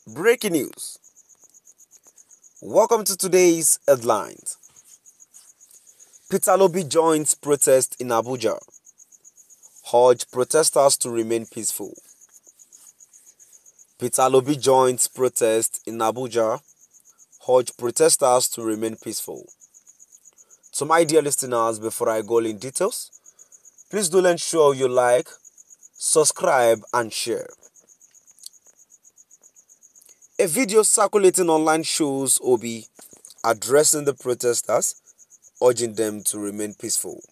Breaking news. Welcome to today's headlines. Peter Obi joins protest in Abuja. Urge protesters to remain peaceful. Peter Obi joins protest in Abuja. Urge protesters to remain peaceful. To my dear listeners, before I go in details, please do ensure you like, subscribe and share. A video circulating online shows Obi addressing the protesters, urging them to remain peaceful.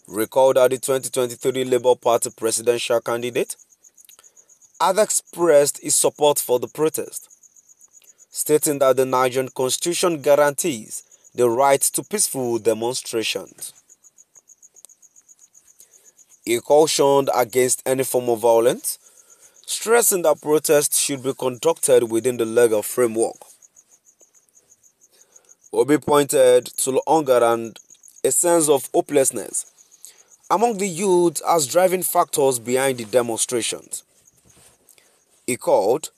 Recall that the 2023 Labour Party presidential candidate had expressed his support for the protest, stating that the Nigerian constitution guarantees the right to peaceful demonstrations. He cautioned against any form of violence, stressing that protests should be conducted within the legal framework. Obi pointed to hunger and a sense of hopelessness among the youth as driving factors behind the demonstrations. He called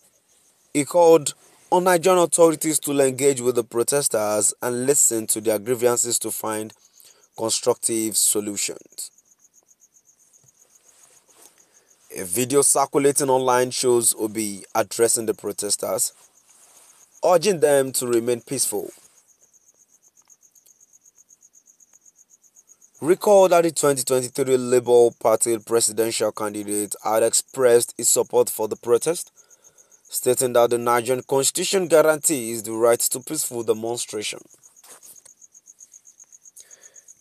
on Nigerian authorities to engage with the protesters and listen to their grievances to find constructive solutions. A video circulating online shows Obi addressing the protesters, urging them to remain peaceful. Recall that the 2023 Labour Party presidential candidate had expressed his support for the protest, stating that the Nigerian constitution guarantees the right to peaceful demonstration.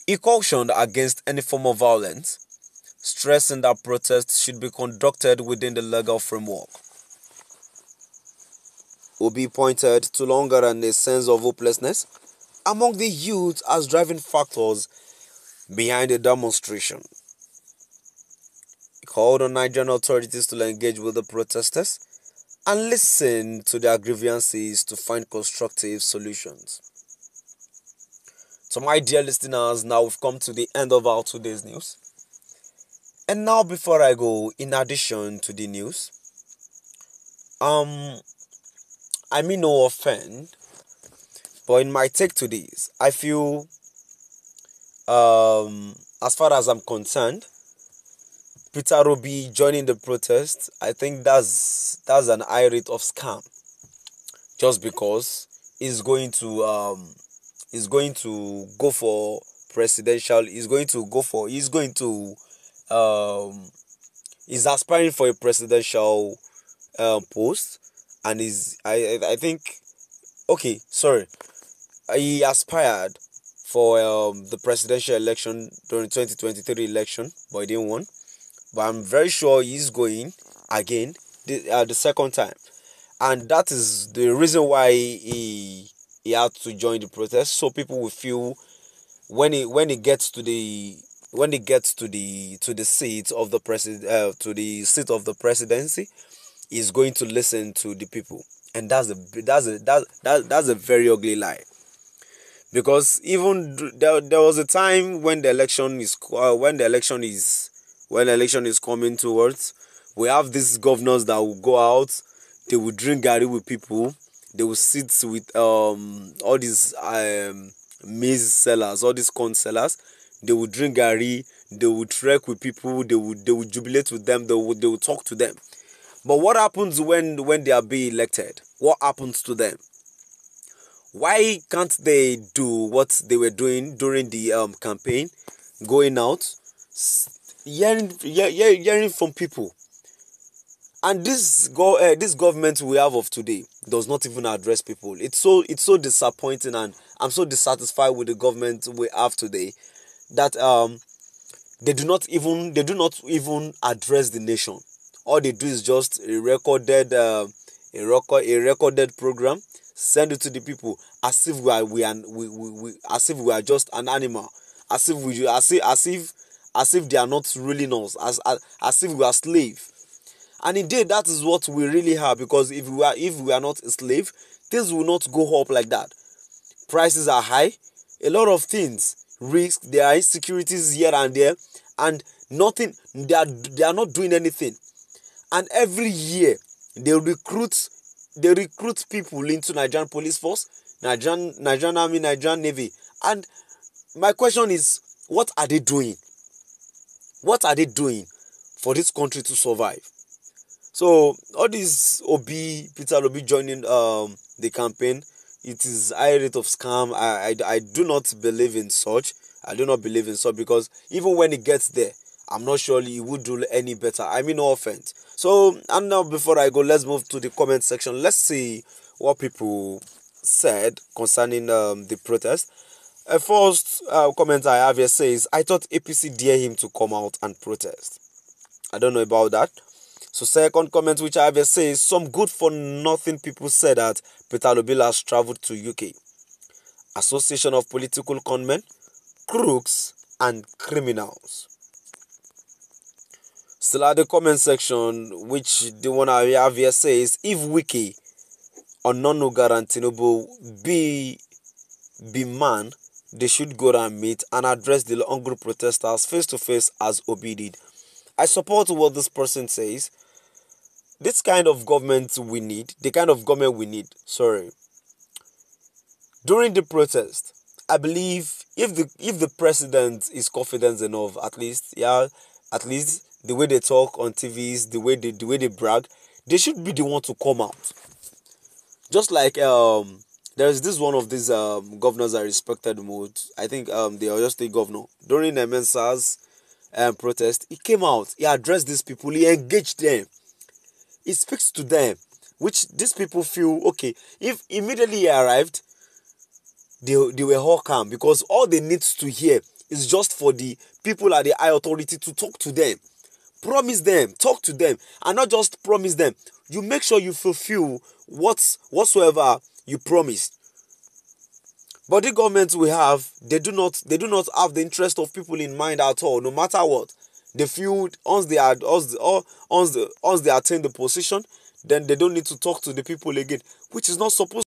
He cautioned against any form of violence, stressing that protests should be conducted within the legal framework. Obi pointed to hunger and a sense of hopelessness among the youth as driving factors behind the demonstration. He called on Nigerian authorities to engage with the protesters and listen to their grievances to find constructive solutions. So my dear listeners, now we've come to the end of our today's news. And now before I go, in addition to the news, I mean no offense, but in my take to this, I feel as far as I'm concerned, Peter Obi joining the protest, I think that's an high rate of scam. Just because he's going to go for presidential, he's aspiring for a presidential post, and I think, okay, sorry, he aspired for the presidential election during 2023 election, but he didn't win. But I'm very sure he's going again the second time, and that is the reason why he had to join the protest, so people will feel when he gets to the seat of the presidency, he's going to listen to the people, and that's a very ugly lie. Because even there was a time when the election is coming towards, we have these governors that will go out, they will drink garri with people, they will sit with all these maize sellers, all these corn sellers, they will drink garri, they will trek with people, they will jubilate with them, they will talk to them. But what happens when they are being elected? What happens to them? Why can't they do what they were doing during the campaign, going out, hearing from people? And this government we have of today does not even address people. It's so disappointing, and I'm so dissatisfied with the government we have today that they do not even address the nation. All they do is just a recorded program, send it to the people as if as if we are just an animal, as if they are not ruling us, as if we are slave. And indeed, that is what we really are, because if we are not a slave, things will not go up like that. Prices are high, a lot of things, risk, there are insecurities here and there, and nothing. They are not doing anything. And every year they recruit people into Nigerian police force, Nigerian army, Nigerian navy. And my question is, what are they doing? What are they doing for this country to survive? So all this Peter Obi joining the campaign, it is high rate of scam. I do not believe in such. I do not believe in such, because even when it gets there, I'm not sure he would do any better. I mean, no offense. So, and now before I go, let's move to the comment section. Let's see what people said concerning the protest. First comment I have here says, I thought APC dare him to come out and protest. I don't know about that. So second comment which I have here says, some good for nothing people said that Peter Obi has travelled to UK. Association of political conmen, crooks and criminals. Still at the comment section, which the one I have here says, if Wiki or Ononuga and Tinubu be man, they should go and meet and address the hungry protesters face to face as Obi did. I support what this person says. This kind of government we need, during the protest, I believe if the president is confident enough, at least the way they talk on TVs, the way they brag, they should be the one to come out. Just like there's this one of these governors I respected most. I think the Oyo State governor, during MNSA's protest, he came out, he addressed these people, he engaged them, he speaks to them, which these people feel okay. If immediately he arrived, they were all calm, because all they need to hear is just for the people at the high authority to talk to them, promise them, talk to them, and not just promise them. You make sure you fulfill whatsoever you promised. But the governments we have, they do not have the interest of people in mind at all, no matter what. They feel once they attain the position, then they don't need to talk to the people again, which is not supposed